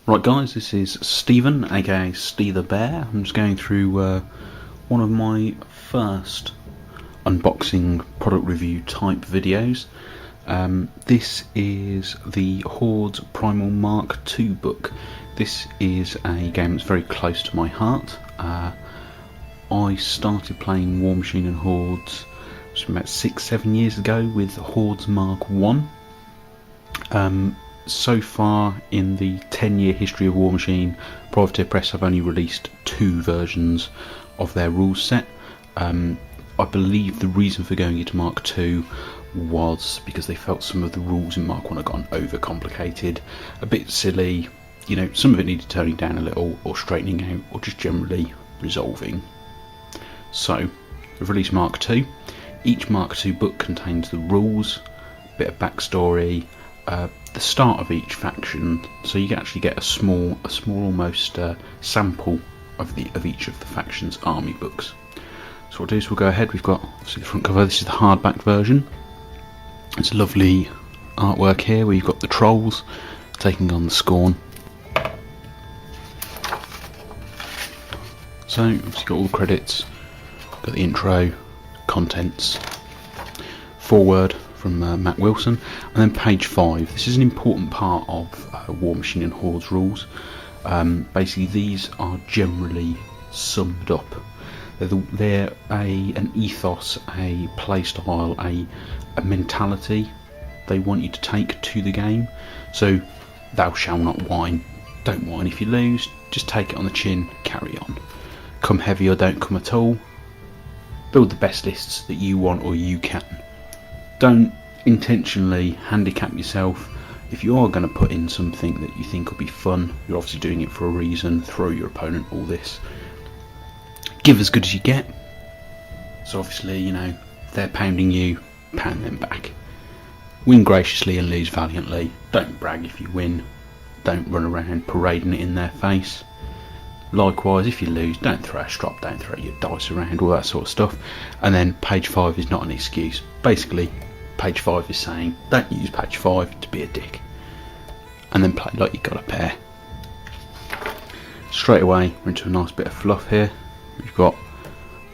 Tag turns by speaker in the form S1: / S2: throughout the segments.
S1: Right guys, this is Stephen, aka Steve the Bear. I'm just going through one of my first unboxing product review type videos. This is the Hordes Primal Mark II book. This is a game that's very close to my heart. I started playing War Machine and Hordes about 6-7 years ago with Hordes Mark I. So far in the 10-year history of War Machine, Privateer Press have only released 2 versions of their rules set. I believe the reason for going into Mark II was because they felt some of the rules in Mark I had gotten overcomplicated, a bit silly, you know, some of it needed turning down a little, or straightening out, or just generally resolving. So, we've released Mark II. Each Mark II book contains the rules, a bit of backstory, the start of each faction, so you actually get a small almost sample of each of the faction's army books. So what we'll do is we'll go ahead. We've got obviously the front cover. This is the hardback version. It's a lovely artwork here where you've got the trolls taking on the Scorn. So obviously got all the credits, got the intro, contents, foreword from Matt Wilson, and then page 5. This is an important part of War Machine and Hordes rules. Basically these are generally summed up. They're an ethos, a playstyle, a mentality they want you to take to the game. So, thou shalt not whine. Don't whine if you lose, just take it on the chin, carry on. Come heavy or don't come at all. Build the best lists that you want or you can. Don't intentionally handicap yourself. If you are going to put in something that you think will be fun, you're obviously doing it for a reason. Throw your opponent all this. Give as good as you get. So obviously, you know, if they're pounding you, pound them back. Win graciously and lose valiantly. Don't brag if you win. Don't run around parading it in their face. Likewise, if you lose, don't throw a strop, don't throw your dice around, all that sort of stuff. And then page 5 is not an excuse. Basically, page 5 is saying, don't use page 5 to be a dick. And then play like you got a pair. Straight away, we're into a nice bit of fluff here. We've got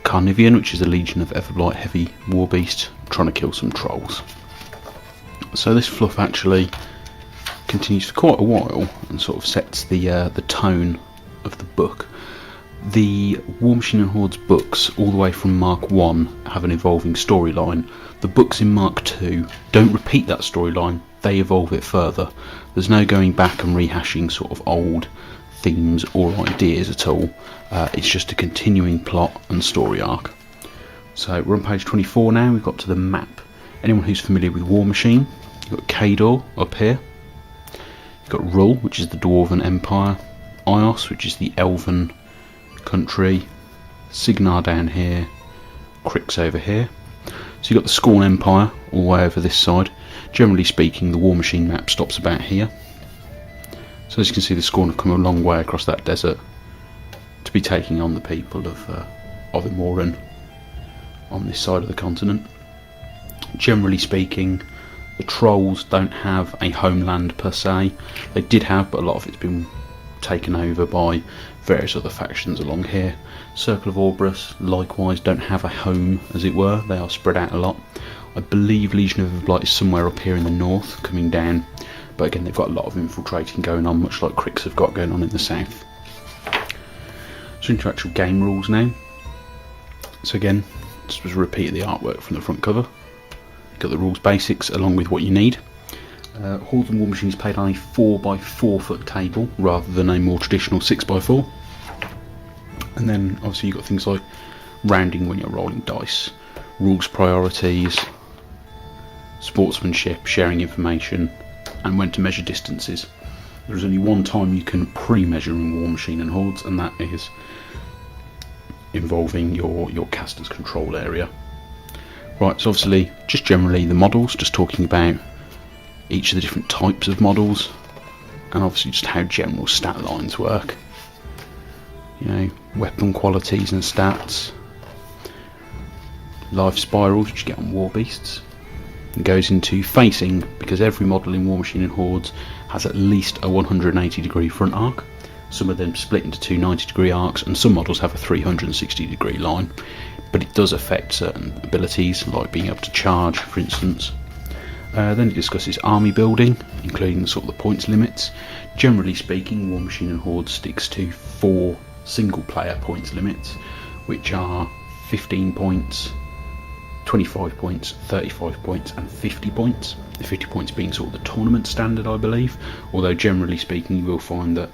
S1: Carnivian, which is a legion of Everblight heavy war beast trying to kill some trolls. So this fluff actually continues for quite a while and sort of sets the tone of the book. The War Machine and Hordes books, all the way from Mark I, have an evolving storyline. The books in Mark II don't repeat that storyline, they evolve it further. There's no going back and rehashing sort of old themes or ideas at all. It's just a continuing plot and story arc. So we're on page 24 now. We've got to the map. Anyone who's familiar with War Machine, you've got Cador up here, you've got Rul, which is the Dwarven Empire, Ios, which is the Elven country, Signar down here, Crix over here. So you've got the Scorn Empire all the way over this side. Generally speaking, the War Machine map stops about here. So as you can see, the Scorn have come a long way across that desert to be taking on the people of Imoran on this side of the continent. Generally speaking, the trolls don't have a homeland per se. They did have, but a lot of it's been taken over by various other factions along here. Circle of Orbrus likewise don't have a home, as it were. They are spread out a lot. I believe Legion of Everblight is somewhere up here in the north, coming down. But again, they've got a lot of infiltrating going on, much like Crix have got going on in the south. So into actual game rules now. So again, just was a repeat of the artwork from the front cover. You've got the rules basics along with what you need. Hordes and War Machine is played on a 4x4 foot table rather than a more traditional 6x4. And then obviously you've got things like rounding when you're rolling dice, rules priorities, sportsmanship, sharing information, and when to measure distances. There's only one time you can pre-measure in War Machine and Hordes, and that is involving your caster's control area. Right, so obviously just generally the models, just talking about each of the different types of models, and obviously just how general stat lines work. You know, weapon qualities and stats, life spirals which you get on war beasts. It goes into facing, because every model in War Machine and Hordes has at least a 180-degree front arc. Some of them split into two 90-degree arcs, and some models have a 360-degree line, but it does affect certain abilities, like being able to charge, for instance. Then it discusses army building, including the sort of the points limits. Generally speaking, War Machine and Hordes sticks to 4 single-player points limits, which are 15 points, 25 points, 35 points and 50 points. The 50 points being sort of the tournament standard, I believe, although generally speaking you will find that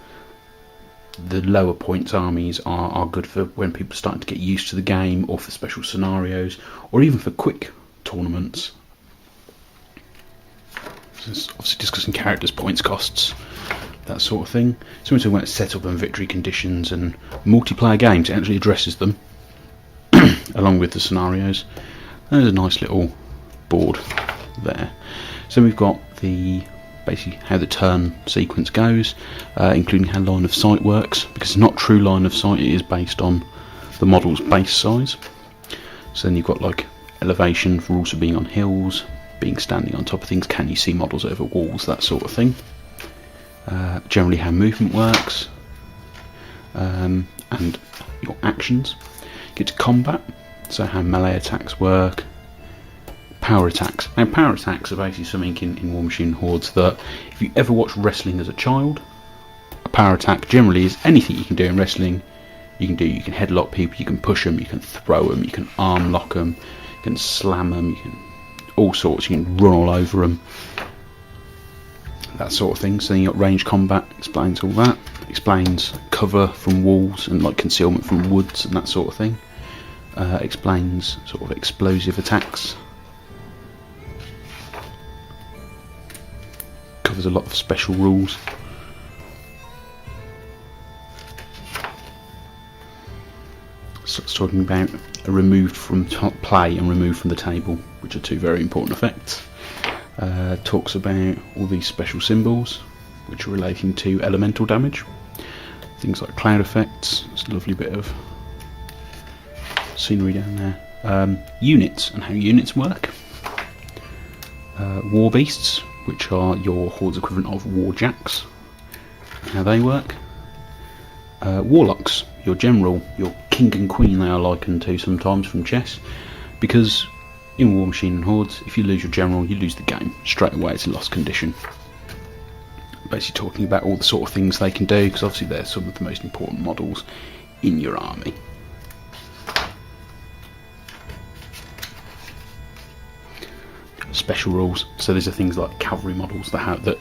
S1: the lower points armies are good for when people are starting to get used to the game, or for special scenarios, or even for quick tournaments. So it's obviously discussing characters, points costs, that sort of thing. So we're talking about setup and victory conditions and multiplayer games. It actually addresses them along with the scenarios. There's a nice little board there. So we've got the basically how the turn sequence goes, including how line of sight works, because it's not true line of sight, it is based on the model's base size. So then you've got like elevation for also being on hills, being standing on top of things, can you see models over walls, that sort of thing. Generally how movement works, and your actions. Get to combat, so how melee attacks work, power attacks. Now power attacks are basically something in War Machine Hordes that if you ever watched wrestling as a child, a power attack generally is anything you can do in wrestling. You can headlock people, you can push them, you can throw them, you can arm lock them, you can slam them, you can all sorts, you can run all over them, that sort of thing. So then you got range combat, explains all that, explains cover from walls and like concealment from woods and that sort of thing. Explains sort of explosive attacks, covers a lot of special rules. So it's talking about removed from top play and removed from the table, which are two very important effects. Talks about all these special symbols which are relating to elemental damage, things like cloud effects. It's a lovely bit of scenery down there. Units and how units work. War beasts, which are your Horde's equivalent of war jacks, how they work. Warlocks, your general, your king and queen they are likened to sometimes from chess, because in War Machine and Hordes, if you lose your general, you lose the game straight away. It's a lost condition. Basically talking about all the sort of things they can do, because obviously they're some of the most important models in your army. Special rules, so these are things like cavalry models that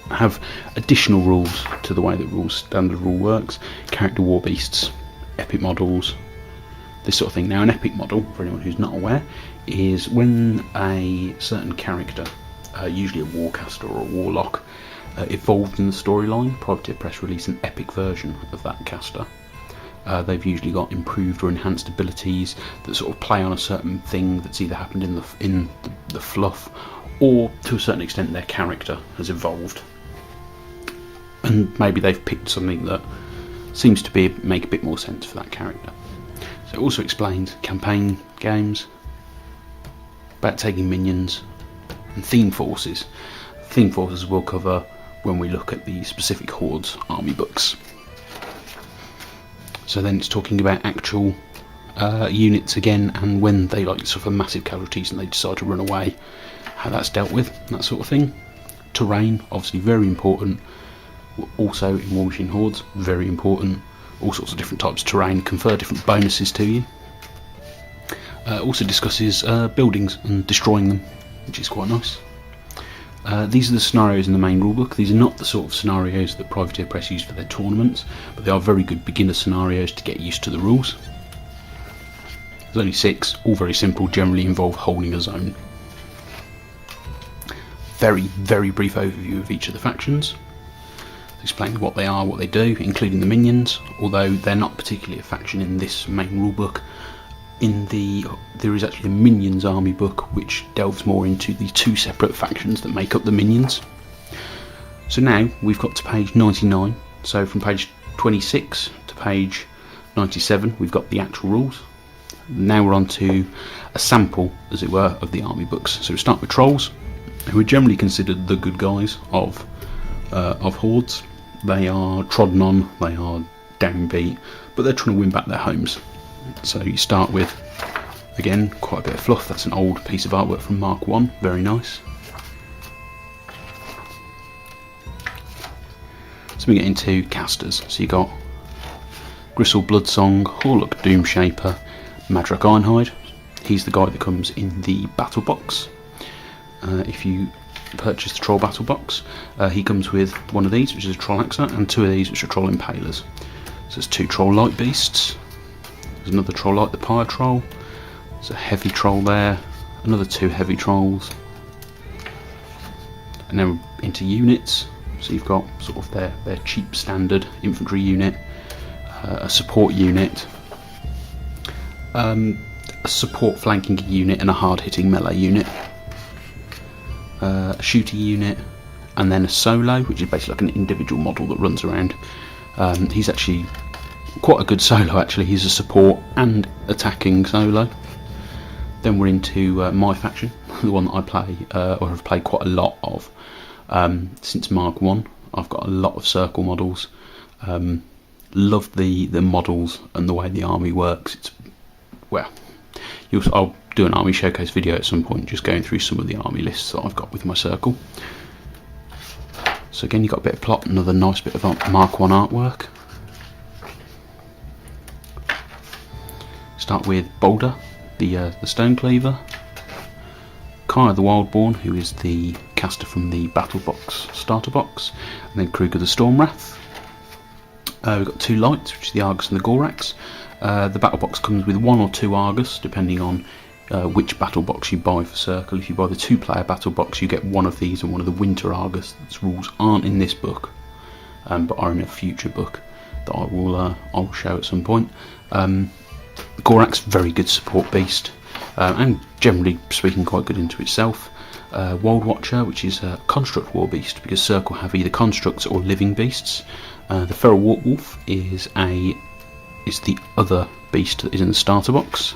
S1: have additional rules to the way that standard rule works. Character war beasts, epic models, this sort of thing. Now an epic model, for anyone who's not aware, is when a certain character, usually a warcaster or a warlock, evolved in the storyline. Privateer Press release an epic version of that caster. They've usually got improved or enhanced abilities that sort of play on a certain thing that's either happened in the fluff, or to a certain extent their character has evolved, and maybe they've picked something that seems to make a bit more sense for that character. So it also explains campaign games, about taking minions, and theme forces. Theme forces we'll cover when we look at the specific Hordes army books. So then it's talking about actual units again, and when they suffer massive casualties and they decide to run away, how that's dealt with, that sort of thing. Terrain, obviously very important. Also in War Machine Hordes, very important. All sorts of different types of terrain confer different bonuses to you. Also discusses buildings and destroying them, which is quite nice. These are the scenarios in the main rulebook. These are not the sort of scenarios that Privateer Press use for their tournaments, but they are very good beginner scenarios to get used to the rules. There's only 6, all very simple, generally involve holding a zone. Very, very brief overview of each of the factions. Explain what they are, what they do, including the minions, although they're not particularly a faction in this main rulebook. There is actually a minions army book which delves more into the 2 separate factions that make up the minions. So now we've got to page 99, so from page 26 to page 97 we've got the actual rules. Now we're on to a sample, as it were, of the army books. So we start with trolls, who are generally considered the good guys of of Hordes. They are trodden on, they are downbeat, but they're trying to win back their homes. So you start with, again, quite a bit of fluff. That's an old piece of artwork from Mark 1, very nice. So we get into casters. So you got Gristle Bloodsong, Horlock Doomshaper, Madrak Ironhide. He's the guy that comes in the battle box. If you purchase the Troll battle box, he comes with one of these, which is a Troll Axer, and two of these, which are Troll Impalers. So there's two Troll Light Beasts. There's another Troll Light, the Pyre Troll. There's a heavy Troll there. Another two heavy Trolls. And then we're into units. So you've got sort of their cheap standard infantry unit, a support unit, a support flanking unit, and a hard hitting melee unit, a shooting unit, and then a solo, which is basically like an individual model that runs around. He's actually quite a good solo actually. He's a support and attacking solo. Then we're into my faction, the one that I play or have played quite a lot of. Since Mark 1, I've got a lot of circle models. Love the models and the way the army works. It's, well, I'll do an army showcase video at some point, just going through some of the army lists that I've got with my circle. So again, you've got a bit of plot, another nice bit of Mark 1 artwork. Start with Boulder, the Stone Cleaver. Kaya the Wildborn, who is the caster from the Battle Box starter box, and then Kruger the Stormwrath. We've got two lights, which is the Argus and the Gorax. The Battle Box comes with one or two Argus, depending on which Battle Box you buy for Circle. If you buy the two-player Battle Box, you get one of these and one of the Winter Argus. These rules aren't in this book, but are in a future book that I will show at some point. Gorax, very good support beast. And generally speaking quite good into itself. Wild Watcher, which is a construct war beast, because Circle have either constructs or living beasts. The Feral Warpwolf is the other beast that is in the starter box.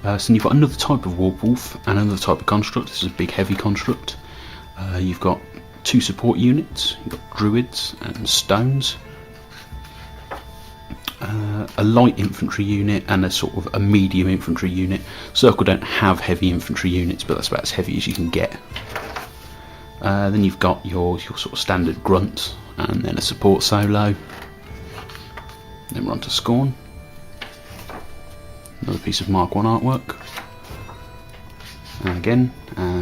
S1: So then you've got another type of Warpwolf and another type of construct. This is a big heavy construct. You've got two support units. You've got Druids and Stones. A light infantry unit and a sort of a medium infantry unit. Circle don't have heavy infantry units, but that's about as heavy as you can get. Then you've got your sort of standard grunt, and then a support solo. Then we're on to Scorn. Another piece of Mark 1 artwork. And again,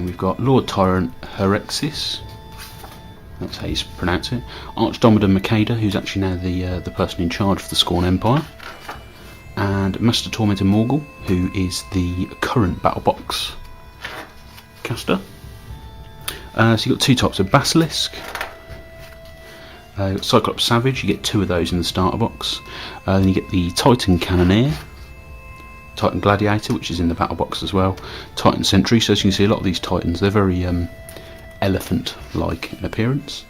S1: we've got Lord Tyrant Herexis. That's how you pronounce it. Archdomitor Makeda, who's actually now the person in charge of the Scorn Empire. And Master Tormentor Morgul, who is the current Battle Box caster. So you've got two types of Basilisk. You've got Cyclops Savage, you get two of those in the starter box. Then you get the Titan Cannoneer, Titan Gladiator, which is in the Battle Box as well. Titan Sentry, so as you can see, a lot of these Titans, they're very elephant-like in appearance.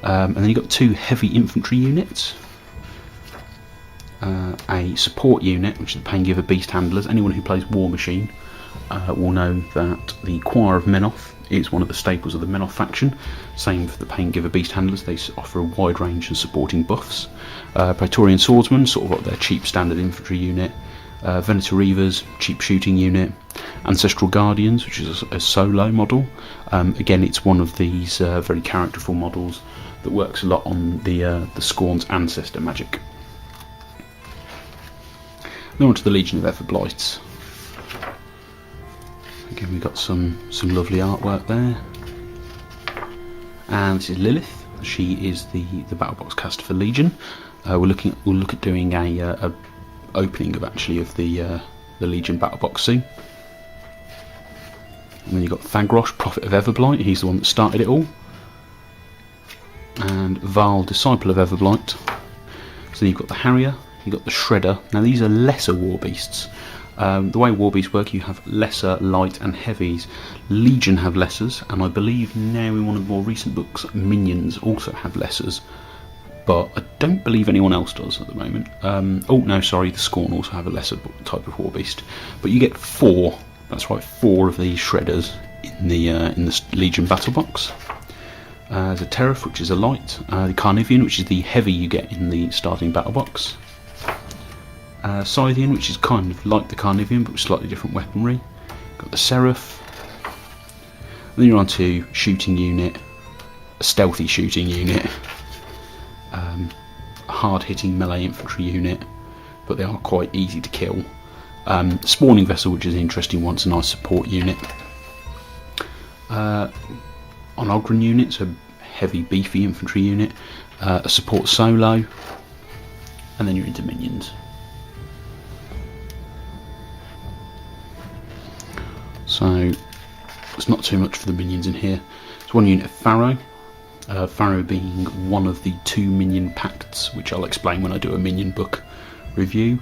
S1: And then you've got two heavy infantry units. A support unit, which is the Paingiver Beast Handlers. Anyone who plays War Machine will know that the Choir of Menoth is one of the staples of the Menoth faction. Same for the Paingiver Beast Handlers, they offer a wide range of supporting buffs. Praetorian Swordsmen, sort of like their cheap standard infantry unit. Venator Reavers, cheap shooting unit. Ancestral Guardians, which is a solo model. Again, it's one of these very characterful models that works a lot on the Scorn's ancestor magic. Then on to the Legion of Everblights. Again, we've got some lovely artwork there. And this is Lilith. She is the Battle Box caster for Legion. We'll look at doing a opening of the Legion Battle Box soon. And then you've got Thagrosh, Prophet of Everblight. He's the one that started it all. And Val, Disciple of Everblight. So then you've got the Harrier. You've got the Shredder. Now these are lesser war beasts. The way war beasts work, you have lesser, light and heavies. Legion have lessers, and I believe now in one of the more recent books, Minions also have lessers, but I don't believe anyone else does at the moment. Oh no, sorry, the Scorn also have a lesser type of war beast, but you get four. That's right, four of these Shredders in the Legion battle box. There's a Terraf, which is a light, the Carnivian, which is the heavy you get in the starting battle box, Scythian, which is kind of like the Carnivian but with slightly different weaponry. Got the Seraph. Then you're on to shooting unit, a stealthy shooting unit, a hard-hitting melee infantry unit, but they are quite easy to kill. Spawning vessel, which is an interesting one, it's a nice support unit. On Ogren units, a heavy beefy infantry unit, a support solo, and then you're into minions. So there's not too much for the minions in here. There's one unit of Pharaoh, Pharaoh being one of the 2 minion pacts, which I'll explain when I do a minion book review.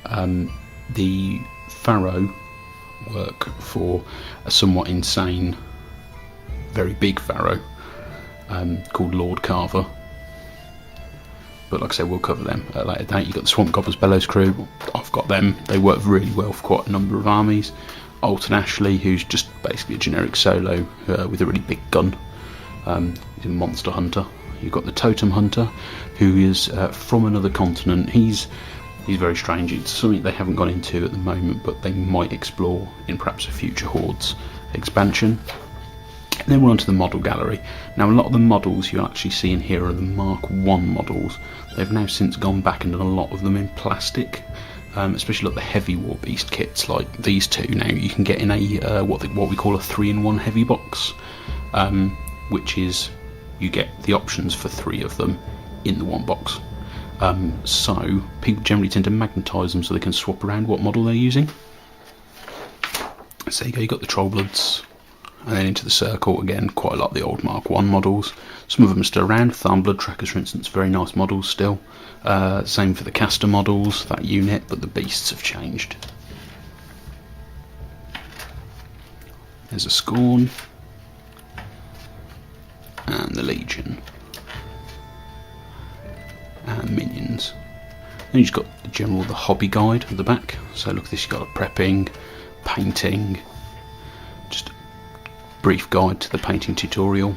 S1: The Pharaoh work for a somewhat insane, very big Pharaoh called Lord Carver. But like I said, we'll cover them at a later date. You've got the Swamp Gobbler's Bellows crew. I've got them. They work really well for quite a number of armies. Alton Ashley, who's just basically a generic solo with a really big gun. He's a monster hunter. You've got the Totem Hunter, who is from another continent. He's very strange. It's something they haven't gone into at the moment, but they might explore in perhaps a future Hordes expansion. And then we're on to the model gallery. Now, a lot of the models you actually see in here are the Mark 1 models. They've now since gone back and done a lot of them in plastic. Especially like the heavy war beast kits like these two. Now you can get in a what we call a 3-in-1 heavy box, which is you get the options for 3 of them in the one box. So people generally tend to magnetise them so they can swap around what model they're using. So you got the Trollbloods, and then into the circle again, quite a lot of the old Mark 1 models. Some of them are still around. Thornblood Trackers, for instance, very nice models still. Same for the Caster models, that unit, but the beasts have changed. There's a Scorn, and the Legion, and minions. Then you've got the general, the hobby guide at the back. So look at this, you've got a prepping, painting, just a brief guide to the painting tutorial.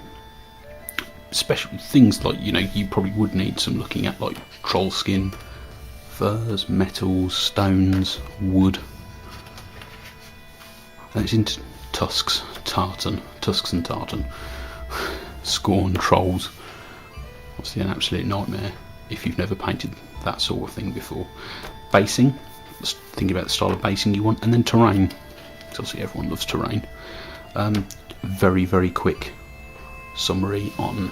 S1: Special things like, you probably would need some looking at, like troll skin, furs, metals, stones, wood. And it's into tusks and tartan. Scorn trolls. Obviously an absolute nightmare if you've never painted that sort of thing before. Basing, just think about the style of basing you want, and then terrain. Obviously everyone loves terrain. Very, very quick summary on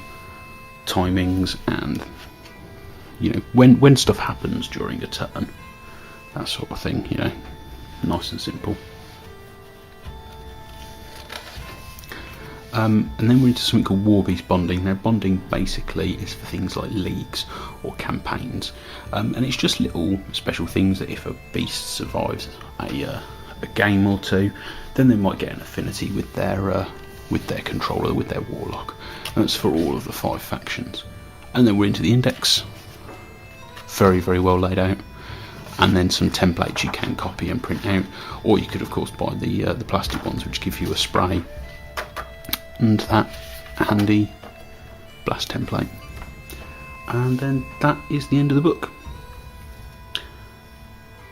S1: timings and when stuff happens during a turn, that sort of thing. Nice and simple. And then we're into something called War Beast bonding. Now, bonding basically is for things like leagues or campaigns, and it's just little special things that if a beast survives a game or two, then they might get an affinity with their controller, with their warlock. And that's for all of the 5 factions. And then we're into the index. Very, very well laid out. And then some templates you can copy and print out, or you could of course buy the plastic ones, which give you a spray and that handy blast template. And then that is the end of the book.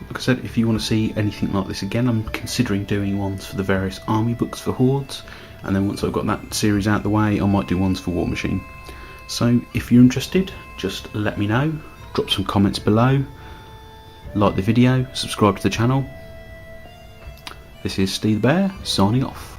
S1: Like I said, if you want to see anything like this again, I'm considering doing ones for the various army books for Hordes, and then once I've got that series out the way, I might do ones for War Machine. So if you're interested, just let me know, drop some comments below, like the video, subscribe to the channel. This is Steve the Bear, signing off.